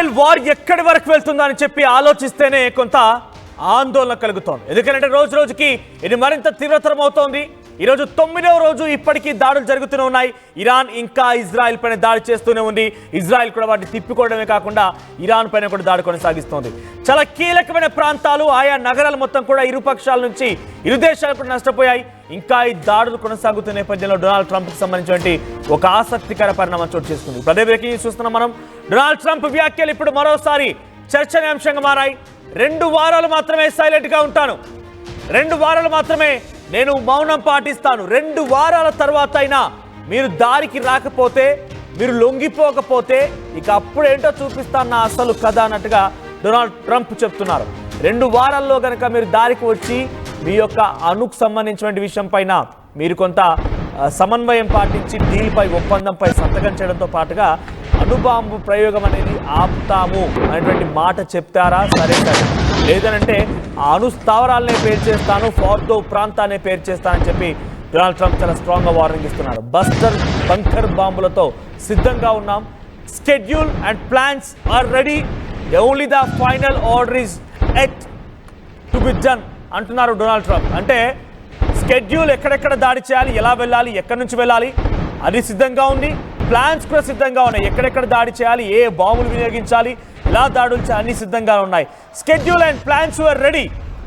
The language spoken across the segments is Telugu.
ఇజ్రాయెల్ వార్ ఎక్కడి వరకు వెళ్తుందని చెప్పి ఆలోచిస్తేనే కొంత ఆందోళన కలుగుతోంది. ఎందుకంటే రోజు రోజుకి ఇది మరింత తీవ్రతరం అవుతోంది. ఈరోజు 9వ రోజు ఇప్పటికీ దాడులు జరుగుతూనే ఉన్నాయి. ఇరాన్ ఇంకా ఇజ్రాయెల్ పైన దాడి చేస్తూనే ఉంది. ఇజ్రాయెల్ కూడా వాటిని తిప్పికోవడమే కాకుండా ఇరాన్ పైన కూడా దాడి కొనసాగిస్తోంది. చాలా కీలకమైన ప్రాంతాలు, ఆయా నగరాలు మొత్తం కూడా ఇరు పక్షాల నుంచి ఇరు దేశాలు కూడా నష్టపోయాయి. ఇంకా ఈ దాడులు కొనసాగుతున్న నేపథ్యంలో డొనాల్డ్ ట్రంప్కి సంబంధించినటువంటి ఒక ఆసక్తికర పరిణామం చోటు చేసుకుంది. అదే బ్రేకింగ్ న్యూస్ చూస్తున్నాం మనం. డొనాల్డ్ ట్రంప్ వ్యాఖ్యలు ఇప్పుడు మరోసారి చర్చనీయాంశంగా మారాయి. 2 వారాలు మాత్రమే సైలెంట్గా ఉంటాను, 2 వారాలు మాత్రమే నేను మౌనం పాటిస్తాను, 2 వారాల తర్వాత అయినా మీరు దారికి రాకపోతే, మీరు లొంగిపోకపోతే ఇక అప్పుడేంటో చూపిస్తాను నా అసలు కథ అన్నట్టుగా డొనాల్డ్ ట్రంప్ చెప్తున్నారు. 2 వారాల్లో కనుక మీరు దారికి వచ్చి మీ యొక్క అణుకు సంబంధించిన విషయం పైన మీరు కొంత సమన్వయం పాటించి డీల్పై ఒప్పందంపై సంతకం చేయడంతో పాటుగా అణుబాంబు ప్రయోగం అనేది ఆపుతాము అనేటువంటి మాట చెప్తారా? సరే సరే, లేదనంటే ఆ అణు స్థావరాలనే పేరు చేస్తాను, ఫార్దో ప్రాంతాన్ని పేరు చేస్తానని చెప్పి డొనాల్డ్ ట్రంప్ చాలా స్ట్రాంగ్గా వార్నింగ్ ఇస్తున్నారు. బంకర్ బాంబులతో సిద్ధంగా ఉన్నాం, schedule and plans are ready, only the final order is at to be done అంటున్నారు డొనాల్డ్ ట్రంప్. అంటే స్కెడ్యూల్ ఎక్కడెక్కడ దాడి చేయాలి, ఎలా వెళ్ళాలి, ఎక్కడి నుంచి వెళ్ళాలి అది సిద్ధంగా ఉంది, ప్లాన్స్ కూడా సిద్ధంగా ఉన్నాయి. ఎక్కడెక్కడ దాడి చేయాలి, ఏ బాంబులు వినియోగించాలి, ఎలా దాడులు చేయాలి అన్ని సిద్ధంగా ఉన్నాయి. Schedule and plans are ready,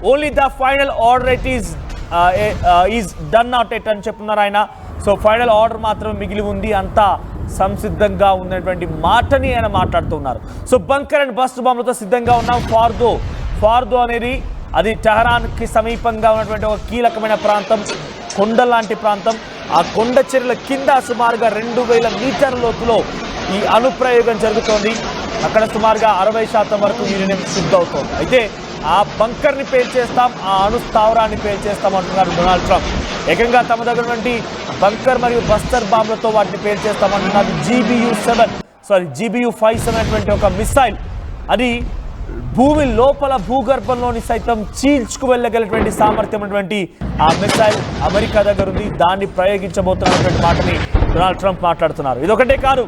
only the final order it is done not at అని చెప్తున్నారు ఆయన. సో ఫైనల్ ఆర్డర్ మాత్రం మిగిలి ఉంది, అంతా సంసిద్ధంగా ఉన్నటువంటి మాటని ఆయన మాట్లాడుతున్నారు. సో బంకర్ అండ్ బస్ట్ బాంబులతో సిద్ధంగా ఉన్నాం. ఫార్దో అనేది అది టెహరాన్కి సమీపంగా ఉన్నటువంటి ఒక కీలకమైన ప్రాంతం, కొండ లాంటి ప్రాంతం. ఆ కొండ చర్యల కింద సుమారుగా 2000 మీటర్ల లోతులో ఈ అణుప్రయోగం జరుగుతోంది. అక్కడ సుమారుగా 60% వరకు యూరేనియం శుద్ధవుతోంది. అయితే ఆ బంకర్ని పేల్చేస్తాం, ఆ అణు స్థావరాన్ని పేల్చేస్తాం అంటున్నారు డొనాల్డ్ ట్రంప్. ఏకంగా తమ దగ్గర నుండి బంకర్ మరియు బస్టర్ బాంబులతో వాటిని పేల్చేస్తామంటున్నారు. GBU-57 అనేటువంటి ఒక మిసైల్, అది భూమి లోపల భూగర్భంలోని సైతం చీల్చుకు వెళ్ళగలిగినటువంటి సామర్థ్యం ఉన్నటువంటి ఆ మిసైల్ అమెరికా దగ్గర ఉంది. దాన్ని ప్రయోగించబోతున్నటువంటి మాటని డొనాల్డ్ ట్రంప్ మాట్లాడుతున్నారు. ఇదొకటే కాదు,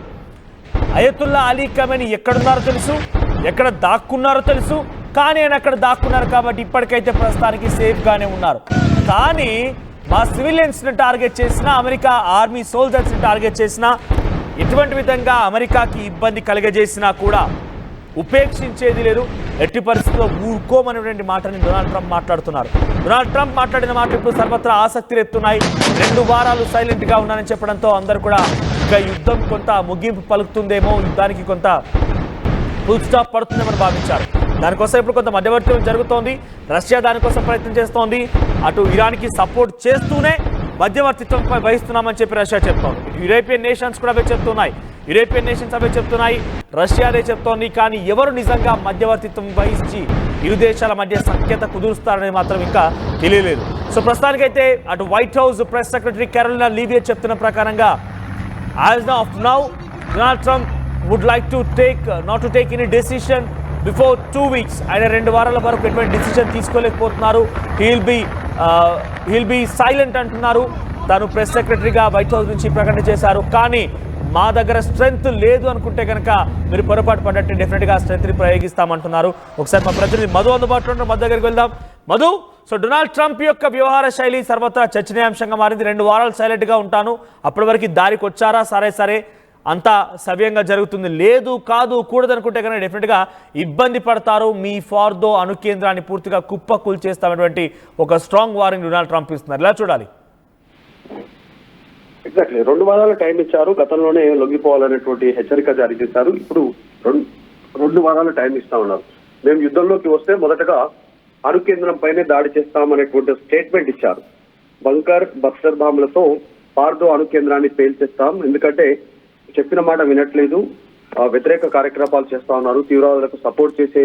అయతుల్లా అలీ ఖమేనీ ఎక్కడున్నారో తెలుసు, ఎక్కడ దాక్కున్నారో తెలుసు, కానీ ఆయన అక్కడ దాక్కున్నారు కాబట్టి ఇప్పటికైతే ప్రస్తుతానికి సేఫ్గానే ఉన్నారు. కానీ మా సివిలియన్స్ని టార్గెట్ చేసిన, అమెరికా ఆర్మీ సోల్జర్స్ని టార్గెట్ చేసిన, ఎటువంటి విధంగా అమెరికాకి ఇబ్బంది కలిగజేసినా కూడా ఉపేక్షించేది లేదు, ఎట్టి పరిస్థితుల్లో ఊరుకోమనేటువంటి మాటని డొనాల్డ్ ట్రంప్ మాట్లాడుతున్నారు. డొనాల్డ్ ట్రంప్ మాట్లాడిన మాట ఇప్పుడు సర్వత్రా ఆసక్తి రేపుతున్నాయి. 2 వారాలు సైలెంట్గా ఉన్నానని చెప్పడంతో అందరూ కూడా ఇక యుద్ధం కొంత ముగింపు పలుకుతుందేమో, యుద్ధానికి కొంత ఫుల్ స్టాప్ పడుతుందేమని భావించారు. దానికోసం ఇప్పుడు కొంత మధ్యవర్తి జరుగుతోంది. రష్యా దానికోసం ప్రయత్నం చేస్తోంది. అటు ఇరాన్కి సపోర్ట్ చేస్తూనే మధ్యవర్తిత్వంపై వహిస్తున్నామని చెప్పి రష్యా చెప్తోంది. యూరోపియన్ నేషన్స్ కూడా అవే చెప్తున్నాయి, రష్యా అదే చెప్తోంది. కానీ ఎవరు నిజంగా మధ్యవర్తిత్వం వహించి ఇరు దేశాల మధ్య సఖ్యత కుదురుస్తారనేది మాత్రం ఇంకా తెలియలేదు. సో ప్రస్తుతానికైతే అటు White House press secretary Karoline Leavitt చెప్తున్న ప్రకారంగా as of now Donald Trump would like to not to take any decision before 2 weeks. ఆయన 2 వారాల వరకు ఎటువంటి డెసిషన్ తీసుకోలేకపోతున్నారు. హీల్ బీ సైలెంట్ అంటున్నారు. తాను ప్రెస్ సెక్రటరీగా వైట్ హౌస్ నుంచి ప్రకటన చేశారు. కానీ మా దగ్గర స్ట్రెంగ్త్ లేదు అనుకుంటే కనుక మీరు పొరపాటు పడ్డట్టు డెఫినెట్గా స్ట్రెంగ్త్ని ప్రయోగిస్తామంటున్నారు. ఒకసారి మా ప్రతినిధి మధు అందుబాటులో ఉన్న మధు దగ్గరికి వెళ్దాం. మధు, సో డొనాల్డ్ ట్రంప్ యొక్క వ్యవహార శైలి సర్వత్రా చర్చనీయాంశంగా మారింది. 2 వారాలు సైలెంట్గా ఉంటాను, అప్పటి వరకు దారికి వచ్చారా, సరే అంతా సవ్యంగా జరుగుతుంది, లేదు కాదు కూడదనుకుంటే కనుక డెఫినెట్గా ఇబ్బంది పడతారు, మీ ఫార్దో అణు కేంద్రాన్ని పూర్తిగా కుప్పకూల్ చేస్తామనేటువంటి ఒక స్ట్రాంగ్ వార్నింగ్ డొనాల్డ్ ట్రంప్ ఇస్తున్నారు. ఎలా చూడాలి? ఎగ్జాక్ట్లీ 2 వారాల టైం ఇచ్చారు. గతంలోనే లొంగిపోవాలనేటువంటి హెచ్చరిక జారీ చేశారు. ఇప్పుడు 2 వారాల టైం ఇస్తా ఉన్నారు. మేము యుద్ధంలోకి వస్తే మొదటగా అణు కేంద్రం పైనే దాడి చేస్తామనేటువంటి స్టేట్మెంట్ ఇచ్చారు. బంకర్ బస్టర్ బాంబులతో ఫార్దో అణు కేంద్రాన్ని పేల్చేస్తాం, ఎందుకంటే చెప్పిన మాట వినట్లేదు, వ్యతిరేక కార్యకలాపాలు చేస్తా ఉన్నారు, తీవ్రవాదులకు సపోర్ట్ చేసే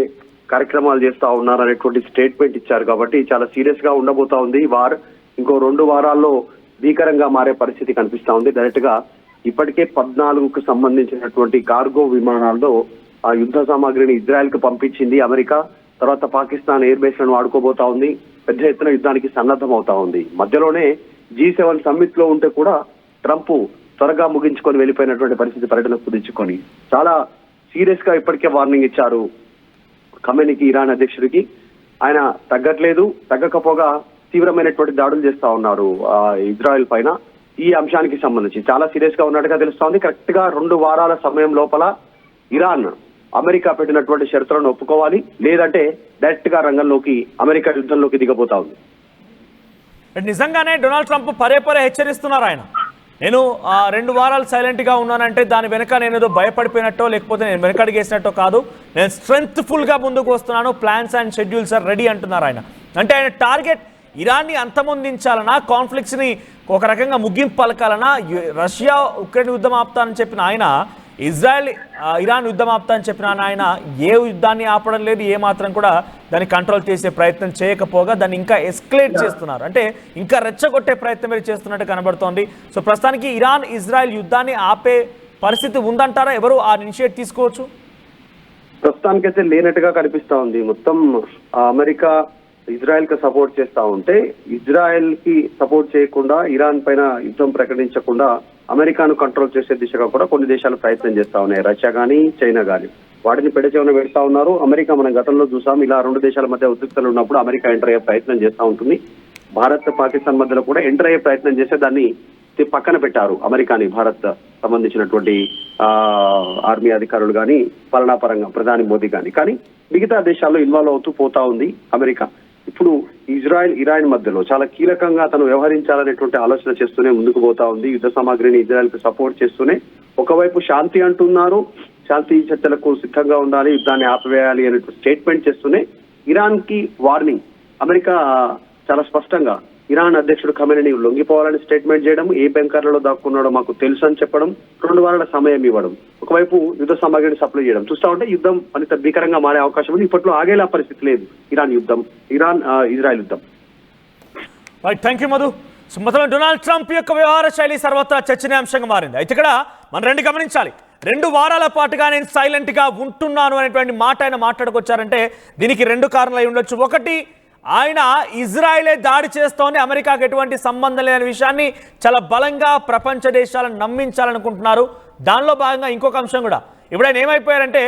కార్యక్రమాలు చేస్తా ఉన్నారు అనేటువంటి స్టేట్మెంట్ ఇచ్చారు. కాబట్టి చాలా సీరియస్ గా ఉండబోతా ఉంది వార్. ఇంకో 2 వారాల్లో భీకరంగా మారే పరిస్థితి కనిపిస్తా ఉంది. డైరెక్ట్ గా ఇప్పటికే 14కు సంబంధించినటువంటి కార్గో విమానాల్లో ఆ యుద్ధ సామాగ్రిని ఇజ్రాయెల్ కు పంపించింది అమెరికా. తర్వాత పాకిస్తాన్ ఎయిర్ బేస్ లను వాడుకోబోతా ఉంది. పెద్ద ఎత్తున యుద్ధానికి సన్నద్ధం అవుతా ఉంది. మధ్యలోనే G7 సమ్మిట్ లో ఉంటే కూడా ట్రంప్ త్వరగా ముగించుకొని వెళ్ళిపోయినటువంటి పరిస్థితి, పర్యటన కుదించుకొని చాలా సీరియస్ గా ఇప్పటికే వార్నింగ్ ఇచ్చారు ఖమేనీకి, ఇరాన్ అధ్యక్షుడికి. ఆయన తగ్గకపోగా తీవ్రమైనటువంటి దాడులు చేస్తా ఉన్నారు ఇజ్రాయెల్ పైన. ఈ అంశానికి సంబంధించి చాలా సీరియస్ గా ఉన్నట్టుగా తెలుస్తోంది. కరెక్ట్ గా 2 వారాల సమయం లోపల ఇరాన్ అమెరికా పెట్టినటువంటి షరతులను ఒప్పుకోవాలి, లేదంటే డైరెక్ట్ గా రంగంలోకి అమెరికా యుద్ధంలోకి దిగబోతా ఉంది. నిజంగానే డొనాల్డ్ ట్రంప్ పరే హెచ్చరిస్తున్నారు. ఆయన నేను 2 వారాలు సైలెంట్ గా ఉన్నానంటే దాని వెనక నేను ఏదో భయపడిపోయినట్టో లేకపోతే నేను వెనకడిగేసినట్టో కాదు, నేను స్ట్రెంగ్త్ఫుల్ గా ముందుకు వస్తున్నాను, plans and schedules are ready అంటున్నారు ఆయన. అంటే ఆయన టార్గెట్ ఇరాన్ని అంతమొందించాలనా, కాన్ఫ్లిక్ట్స్ ని ఒక రకంగా ముగింపు పలకాలనా? రష్యా ఉక్రెయిన్ యుద్ధం ఆపుతానని చెప్పిన ఆయన, ఇజ్రాయెల్ ఇరాన్ యుద్ధం ఆపుతానని చెప్పిన ఆయన ఏ యుద్ధాన్ని ఆపడం లేదు, ఏ మాత్రం కూడా దాన్ని కంట్రోల్ చేసే ప్రయత్నం చేయకపోగా దాన్ని ఇంకా ఎస్కలేట్ చేస్తున్నారు. అంటే ఇంకా రెచ్చగొట్టే ప్రయత్నం మీరు చేస్తున్నట్టు కనబడుతోంది. సో ప్రస్తుతానికి ఇరాన్ ఇజ్రాయెల్ యుద్ధాన్ని ఆపే పరిస్థితి ఉందంటారా? ఎవరు ఆ ఇనిషియేట్ తీసుకోవచ్చు? ప్రస్తుతానికైతే లేనట్టుగా కనిపిస్తా ఉంది. మొత్తం అమెరికా ఇజ్రాయెల్ కి సపోర్ట్ చేస్తా ఉంటే, ఇజ్రాయెల్ కి సపోర్ట్ చేయకుండా ఇరాన్ పైన యుద్ధం ప్రకటించకుండా అమెరికాను కంట్రోల్ చేసే దిశగా కూడా కొన్ని దేశాలు ప్రయత్నం చేస్తా ఉన్నాయి. రష్యా కానీ చైనా కానీ వాటిని పెడచెవిన పెడతా ఉన్నారు. అమెరికా మనం గతంలో చూసాం, ఇలా 2 దేశాల మధ్య ఉద్రిక్తలు ఉన్నప్పుడు అమెరికా ఎంటర్ అయ్యే ప్రయత్నం చేస్తూ ఉంటుంది. భారత్ పాకిస్తాన్ మధ్యలో కూడా ఎంటర్ అయ్యే ప్రయత్నం చేస్తే దాన్ని పక్కన పెట్టారు అమెరికాని. భారత్ సంబంధించినటువంటి ఆర్మీ అధికారులు కానీ, పాలనా పరంగా ప్రధాని మోదీ కానీ మిగతా దేశాల్లో ఇన్వాల్వ్ అవుతూ పోతా ఉంది అమెరికా. ఇప్పుడు ఇజ్రాయెల్ ఇరాన్ మధ్యలో చాలా కీలకంగా తను వ్యవహరించాలనేటువంటి ఆలోచన చేస్తూనే ముందుకు పోతా ఉంది. యుద్ధ సామాగ్రిని ఇజ్రాయెల్ కు సపోర్ట్ చేస్తూనే ఒకవైపు శాంతి అంటున్నారు, శాంతి చర్చలకు సిద్ధంగా ఉండాలి, యుద్ధాన్ని ఆపివేయాలి అనే స్టేట్మెంట్ చేస్తూనే ఇరాన్ కి వార్నింగ్. అమెరికా చాలా స్పష్టంగా ఇరాన్ అధ్యక్షుడు ఖమేనీ లొంగిపోవాలని స్టేట్మెంట్ చేయడం, ఏ బెంకర్లలో దాక్కున్నాడో మాకు తెలుసు అని చెప్పడం, 2 వారాల సమయం ఇవ్వడం, ఒకవైపు యుద్ధ సామాగ్రిని సప్లై చేయడం చూస్తా ఉంటే యుద్ధం మరింత భీకరంగా మారే అవకాశం ఉంది. ఇప్పట్లో ఆగేలా పరిస్థితి లేదు ఇరాన్ ఇజ్రాయెల్ యుద్ధం. Thank you Madhu. మొత్తం డొనాల్డ్ ట్రంప్ యొక్క వ్యవహార శైలి సర్వత్రా చర్చనీయాంశంగా మారింది. అయితే ఇక్కడ మనం 2 గమనించాలి. 2 వారాల పాటుగా నేను సైలెంట్ గా ఉంటున్నాను అనేటువంటి మాట ఆయన మాట్లాడుకొచ్చారంటే దీనికి 2 కారణాలు అయి ఉండొచ్చు. ఒకటి, ఆయన ఇజ్రాయెలే దాడి చేస్తోంది, అమెరికాకు ఎటువంటి సంబంధం లేని విషయాన్ని చాలా బలంగా ప్రపంచ దేశాలను నమ్మించాలనుకుంటున్నారు. దానిలో భాగంగా ఇంకొక అంశం కూడా, ఇప్పుడు ఆయన ఏమైపోయారంటే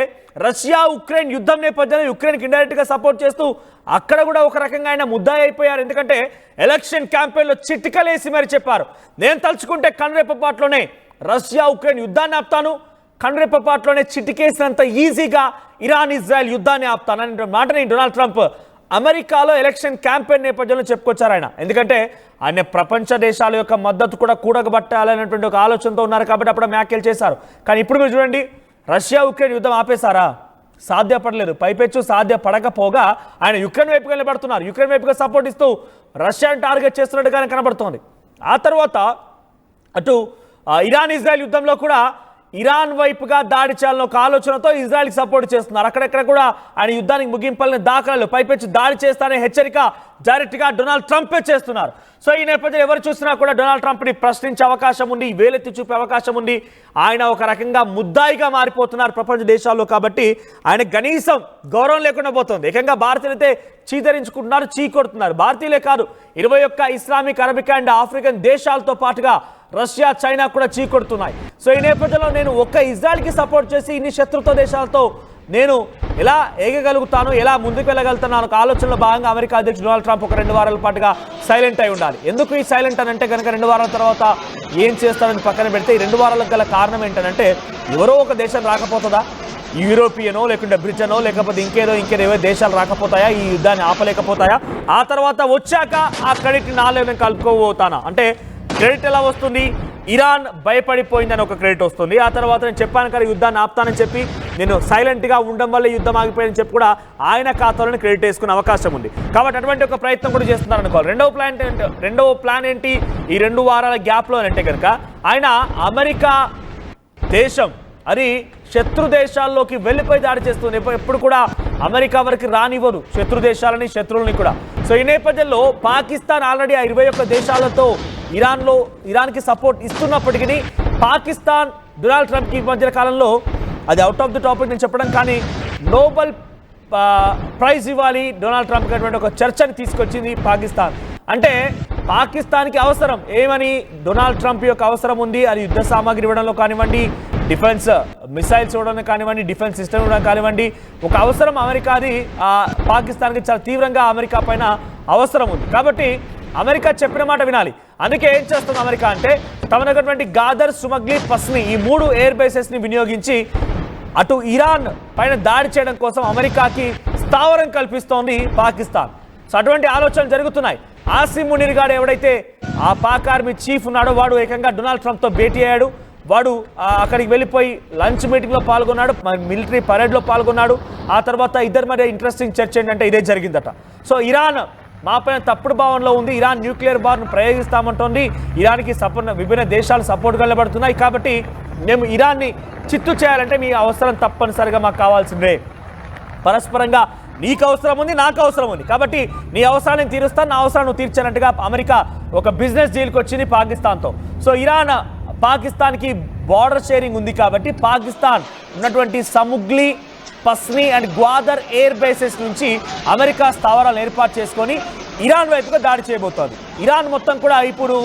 రష్యా ఉక్రెయిన్ యుద్ధం నేపథ్యంలో యుక్రెయిన్కి ఇండైరెక్ట్ గా సపోర్ట్ చేస్తూ అక్కడ కూడా ఒక రకంగా ఆయన ముద్దాయి అయిపోయారు. ఎందుకంటే ఎలక్షన్ క్యాంపెయిన్లో చిటికలేసి మరి చెప్పారు, నేను తలుచుకుంటే కనురెప్పపాట్లోనే రష్యా ఉక్రెయిన్ యుద్ధాన్ని ఆపుతాను, కనురెప్పపాట్లోనే చిటికేసినంత ఈజీగా ఇరాన్ ఇజ్రాయెల్ యుద్ధాన్ని ఆపుతాను అనే మాటని డొనాల్డ్ ట్రంప్ అమెరికాలో ఎలక్షన్ క్యాంపెయిన్ నేపథ్యంలో చెప్పుకొచ్చారు ఆయన. ఎందుకంటే ఆయన ప్రపంచ దేశాల యొక్క మద్దతు కూడా కూడగబట్టాలనేటువంటి ఒక ఆలోచనతో ఉన్నారు కాబట్టి అప్పుడు వ్యాఖ్యలు చేశారు. కానీ ఇప్పుడు మీరు చూడండి, రష్యా ఉక్రెయిన్ యుద్ధం ఆపేశారా? సాధ్యపడలేదు. పైపెచ్చు సాధ్యపడకపోగా ఆయన యుక్రెయిన్ వైపుగా నిలబడుతున్నారు. యుక్రెయిన్ వైపుగా సపోర్ట్ ఇస్తూ రష్యాను టార్గెట్ చేస్తున్నట్టుగానే కనబడుతోంది. ఆ తర్వాత అటు ఇరాన్ ఇజ్రాయెల్ యుద్ధంలో కూడా ఇరాన్ వైపుగా దాడి చేయాలని ఒక ఆలోచనతో ఇజ్రాయెల్కి సపోర్ట్ చేస్తున్నారు. అక్కడెక్కడ కూడా ఆయన యుద్ధానికి ముగింపాలని దాఖలాలు, పైపెచ్చు దాడి చేస్తానే హెచ్చరిక డైరెక్ట్గా డొనాల్డ్ ట్రంపే చేస్తున్నారు. సో ఈ నేపథ్యంలో ఎవరు చూసినా కూడా డొనాల్డ్ ట్రంప్ని ప్రశ్నించే అవకాశం ఉంది, వేలెత్తి చూపే అవకాశం ఉంది. ఆయన ఒక రకంగా ముద్దాయిగా మారిపోతున్నారు ప్రపంచ దేశాల్లో. కాబట్టి ఆయన కనీసం గౌరవం లేకుండా పోతుంది. ఏకంగా భారతీయులైతే చీదరించుకుంటున్నారు, చీకొడుతున్నారు. భారతీయులే కాదు, 21 ఇస్లామిక్, అరబిక్ అండ్ ఆఫ్రికన్ దేశాలతో పాటుగా రష్యా చైనా కూడా చీకొడుతున్నాయి. సో ఈ నేపథ్యంలో నేను ఒక్క ఇజ్రాయెల్కి సపోర్ట్ చేసి ఇన్ని శత్రుత్వ దేశాలతో నేను ఎలా ఏగగలుగుతాను, ఎలా ముందుకు వెళ్ళగలుగుతాను ఒక ఆలోచనలో భాగంగా అమెరికా అధ్యక్షుడు డొనాల్డ్ ట్రంప్ ఒక 2 వారాల పాటుగా సైలెంట్ అయి ఉండాలి. ఎందుకు ఈ సైలెంట్ అని అంటే కనుక 2 వారాల తర్వాత ఏం చేస్తారని పక్కన పెడితే ఈ 2 వారాలకు గల కారణం ఏంటంటే ఎవరో ఒక దేశం రాకపోతుందా, యూరోపియనో లేకుంటే బ్రిటనో లేకపోతే ఇంకేదో ఏవో దేశాలు రాకపోతాయా, ఈ యుద్ధాన్ని ఆపలేకపోతాయా? ఆ తర్వాత వచ్చాక ఆ క్రెడిట్ నాలుగు కలుపుకోబోతానా అంటే క్రెడిట్ ఎలా వస్తుంది? ఇరాన్ భయపడిపోయిందని ఒక క్రెడిట్ వస్తుంది. ఆ తర్వాత నేను చెప్పాను కదా యుద్ధాన్ని ఆపుతానని చెప్పి, నేను సైలెంట్గా ఉండడం వల్ల యుద్ధం ఆగిపోయిందని చెప్పి కూడా ఆయన ఖాతాలోనే క్రెడిట్ వేసుకునే అవకాశం ఉంది. కాబట్టి అటువంటి ఒక ప్రయత్నం కూడా చేస్తున్నారు అనుకోవాలి. రెండవ ప్లాన్ ఏంటి ఈ 2 వారాల గ్యాప్లో అంటే కనుక ఆయన అమెరికా దేశం అది శత్రు దేశాల్లోకి వెళ్ళిపోయి దాడి చేస్తుంది. ఎప్పుడు కూడా అమెరికా వరకు రానివ్వరు శత్రు దేశాలని, శత్రువులని కూడా. సో ఈ నేపథ్యంలో పాకిస్తాన్ ఆల్రెడీ ఆ 21 దేశాలతో ఇరాన్కి సపోర్ట్ ఇస్తున్నప్పటికీ పాకిస్తాన్ డొనాల్డ్ ట్రంప్కి ఈ మధ్య కాలంలో, అది అవుట్ ఆఫ్ ది టాపిక్ నేను చెప్పడం, కానీ నోబెల్ ప్రైజ్ ఇవ్వాలి డొనాల్డ్ ట్రంప్కి అటువంటి ఒక చర్చని తీసుకొచ్చింది పాకిస్తాన్. అంటే పాకిస్తాన్కి అవసరం ఏమని, డొనాల్డ్ ట్రంప్ యొక్క అవసరం ఉంది, అది యుద్ధ సామాగ్రి ఇవ్వడంలో కానివ్వండి, డిఫెన్స్ మిసైల్స్ ఇవ్వడం కానివ్వండి, డిఫెన్స్ సిస్టమ్ ఇవ్వడం కానివ్వండి, ఒక అవసరం అమెరికాది పాకిస్తాన్కి చాలా తీవ్రంగా అమెరికా పైన అవసరం ఉంది. కాబట్టి అమెరికా చెప్పిన మాట వినాలి. అందుకే ఏం చేస్తుంది అమెరికా అంటే తమనటువంటి గాదర్, సుమగ్లీ, పస్ని ఈ 3 ఎయిర్ బేసెస్ని వినియోగించి అటు ఇరాన్ పైన దాడి చేయడం కోసం అమెరికాకి స్థావరం కల్పిస్తోంది పాకిస్తాన్. సో అటువంటి ఆలోచనలు జరుగుతున్నాయి. ఆసిమ్ మునీర్ గాడు ఎవడైతే ఆ పాక్ ఆర్మీ చీఫ్ ఉన్నాడో వాడు ఏకంగా డొనాల్డ్ ట్రంప్తో భేటీ అయ్యాడు. వాడు అక్కడికి వెళ్ళిపోయి లంచ్ మీటింగ్లో పాల్గొన్నాడు, మిలిటరీ పరేడ్లో పాల్గొన్నాడు. ఆ తర్వాత ఇద్దరి మధ్య ఇంట్రెస్టింగ్ చర్చ ఏంటంటే ఇదే జరిగిందట. సో ఇరాన్ మా పైన తప్పుడు భావనలో ఉంది, ఇరాన్ న్యూక్లియర్ బార్ను ప్రయోగిస్తామంటోంది, ఇరాన్కి విభిన్న దేశాలు సపోర్ట్గా నిలబడుతున్నాయి, కాబట్టి మేము ఇరాన్ని చిత్తు చేయాలంటే మీ అవసరం తప్పనిసరిగా మాకు కావాల్సిందే. పరస్పరంగా నీకు అవసరం ఉంది, నాకు అవసరం ఉంది, కాబట్టి నీ అవసరాన్ని తీరుస్తాను, నా అవసరాన్ని నువ్వు తీర్చానంటగా అమెరికా ఒక బిజినెస్ డీల్కి వచ్చింది పాకిస్తాన్తో. సో ఇరాన్ పాకిస్తాన్కి బార్డర్ షేరింగ్ ఉంది కాబట్టి పాకిస్తాన్ ఉన్నటువంటి సముగ్లీ, పస్ని అండ్ గ్వాదర్ ఎయిర్ బేసెస్ నుంచి అమెరికా స్థావరాలు ఏర్పాటు చేసుకొని ఇరాన్ వైపుగా దాడి చేయబోతోంది. ఇరాన్ మొత్తం కూడా ఇప్పుడు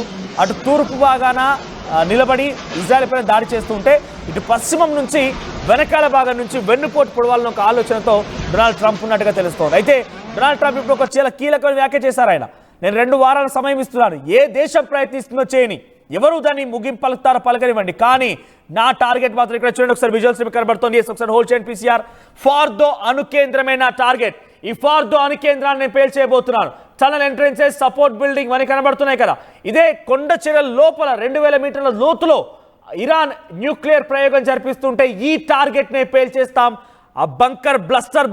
అటు తూర్పు భాగాన నిలబడి ఇజ్రాయెల్ పైన దాడి చేస్తుంటే ఇటు పశ్చిమం నుంచి వెనకాల భాగం నుంచి వెన్నుపోటు పొడవాలని ఒక ఆలోచనతో డొనాల్డ్ ట్రంప్ ఉన్నట్టుగా తెలుస్తోంది. అయితే డొనాల్డ్ ట్రంప్ ఇప్పుడు ఒక చాలా కీలకమైన వ్యాఖ్య చేశారు. ఆయన నేను 2 వారాల సమయం ఇస్తున్నాను, ఏ దేశం ప్రయత్నిస్తుందో చేయని, ఎవరు దాన్ని ముగింపు పలుకుతారో పలకనివ్వండి, కానీ నా టార్గెట్ మాత్రం ఇక్కడ చూడండి, ఒకసారి విజువల్స్ కనబడుతుంది, ఒకసారి హోల్డ్ చేయండి పీసీఆర్. ఫార్దో అణుకేంద్రమైన టార్గెట్, ఈ ఫార్దో అణుకేంద్రాన్ని నేను పేల్చేయబోతున్నాను. టనల్ ఎంట్రెన్సెస్, సపోర్ట్ బిల్డింగ్ అని కనబడుతున్నాయి కదా. ఇదే కొండ చర్యల లోపల 2000 మీటర్ల లోతులో ఇరాన్ న్యూక్లియర్ ప్రయోగం జరిపిస్తుంటే ఈ టార్గెట్నే పేల్చేస్తాం ఆ బంకర్ బస్టర్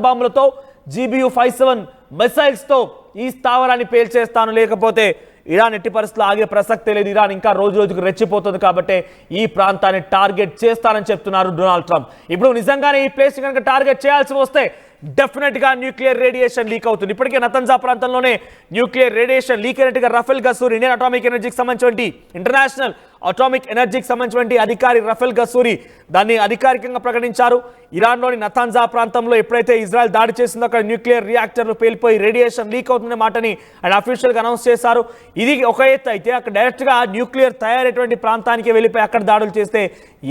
బాంబులతో GBU-57 మిసైల్స్తో ఈ స్థావరాన్ని పేల్చేస్తాను, లేకపోతే ఇరాన్ ఎట్టి పరిస్థితుల్లో ఆగే ప్రసక్తే లేదు. ఇరాన్ ఇంకా రోజు రోజుకు రెచ్చిపోతుంది కాబట్టి ఈ ప్రాంతాన్ని టార్గెట్ చేస్తానని చెప్తున్నారు డొనాల్డ్ ట్రంప్. ఇప్పుడు నిజంగానే ఈ ప్లేస్ కనుక టార్గెట్ చేయాల్సి వస్తే డెఫినెట్గా న్యూక్లియర్ రేడియేషన్ లీక్ అవుతుంది. ఇప్పటికే నతన్జా ప్రాంతంలోనే న్యూక్లియర్ రేడియేషన్ లీక్ అయినట్టుగా రఫేల్ గసూరి, ఇండియన్ అటామిక్ ఎనర్జీకి సంబంధించి ఇంటర్నేషనల్ అటామిక్ ఎనర్జీకి సంబంధించి అధికారి రఫేల్ గసూరి దాన్ని అధికారికంగా ప్రకటించారు. ఇరాన్లోని నతాన్జా ప్రాంతంలో ఎప్పుడైతే ఇజ్రాయెల్ దాడి చేసిందో అక్కడ న్యూక్లియర్ రియాక్టర్లు పేలిపోయి రేడియేషన్ లీక్ అవుతున్న మాటని ఆయన అఫీషియల్గా అనౌన్స్ చేశారు. ఇది ఒక ఎత్తు అయితే అక్కడ డైరెక్ట్గా న్యూక్లియర్ తయారైనటువంటి ప్రాంతానికి వెళ్ళిపోయి అక్కడ దాడులు చేస్తే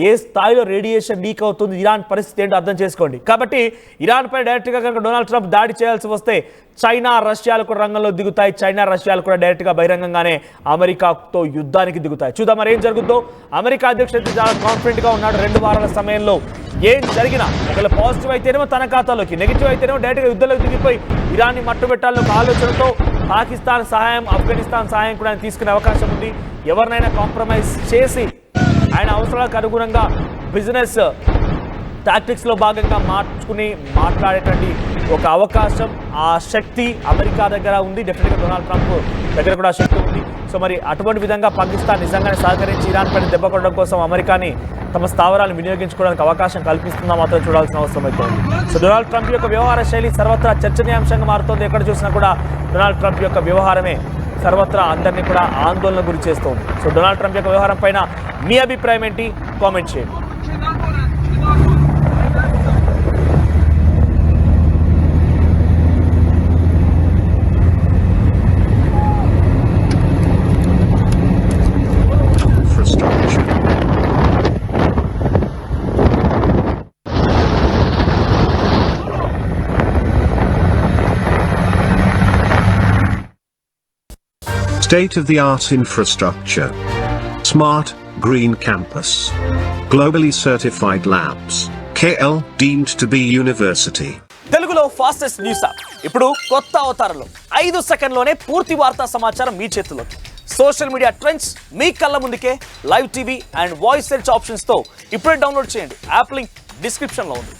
ఏ స్థాయిలో రేడియేషన్ లీక్ అవుతుంది, ఇరాన్ పరిస్థితి ఏంటో అర్థం చేసుకోండి. కాబట్టి ఇరాన్ పై డైరెక్ట్గా కనుక డొనాల్డ్ ట్రంప్ దాడి చేయాల్సి వస్తే చైనా, రష్యాలు కూడా రంగంలో దిగుతాయి. చైనా, రష్యాలు కూడా డైరెక్ట్గా బహిరంగంగానే అమెరికాతో యుద్ధానికి దిగుతాయి. చూద్దాం మరి ఏం జరుగుతుందో. అమెరికా అధ్యక్షుడు చాలా కాన్ఫిడెంట్గా ఉన్నాడు. 2 వారాల సమయంలో ఏం జరిగినా ఒకవేళ పాజిటివ్ అయితేనేమో తన ఖాతాలోకి, నెగిటివ్ అయితేనేమో డైరెక్ట్గా యుద్ధంలోకి దిగిపోయి ఇరాన్ని మట్టుబెట్టాలని ఒక ఆలోచనతో పాకిస్తాన్ సహాయం, ఆఫ్ఘనిస్తాన్ సహాయం కూడా ఆయన తీసుకునే అవకాశం ఉంది. ఎవరినైనా కాంప్రమైజ్ చేసి ఆయన అవసరాలకు అనుగుణంగా బిజినెస్ టాక్టిక్స్లో భాగంగా మార్చుకుని మాట్లాడేటువంటి ఒక అవకాశం, ఆ శక్తి అమెరికా దగ్గర ఉంది. డెఫినెట్గా డొనాల్డ్ ట్రంప్ దగ్గర కూడా శక్తి ఉంది. సో మరి అటువంటి విధంగా పాకిస్తాన్ నిజంగానే సహకరించి ఇరాన్ పైన దెబ్బ కొట్టడం కోసం అమెరికాని తమ స్థావరాలను వినియోగించుకోవడానికి అవకాశం కల్పిస్తుందా మాత్రం చూడాల్సిన అవసరం అయితే ఉంది. సో డొనాల్డ్ ట్రంప్ యొక్క వ్యవహార శైలి సర్వత్రా చర్చనీయాంశంగా మారుతోంది. ఎక్కడ చూసినా కూడా డొనాల్డ్ ట్రంప్ యొక్క వ్యవహారమే సర్వత్రా అందరినీ కూడా ఆందోళన గురి చేస్తోంది. సో డొనాల్డ్ ట్రంప్ యొక్క వ్యవహారం పైన మీ అభిప్రాయం ఏంటి? కామెంట్ చేయండి. State-of-the-art infrastructure. Smart, green campus. Globally certified labs. KL deemed to be university. తెలుగులో ఫాస్టెస్ట్ న్యూస్ యాప్ ఇప్పుడు కొత్త అవతారంలో 5 సెకండ్లోనే పూర్తి వార్తా సమాచారం మీ చేతుల్లోకి. సోషల్ మీడియా ట్రెండ్స్ మీ కళ్ళ ముందుకే live TV and voice search ఆప్షన్స్తో ఇప్పుడే డౌన్లోడ్ చేయండి. యాప్ లింక్ డిస్క్రిప్షన్లో ఉంది.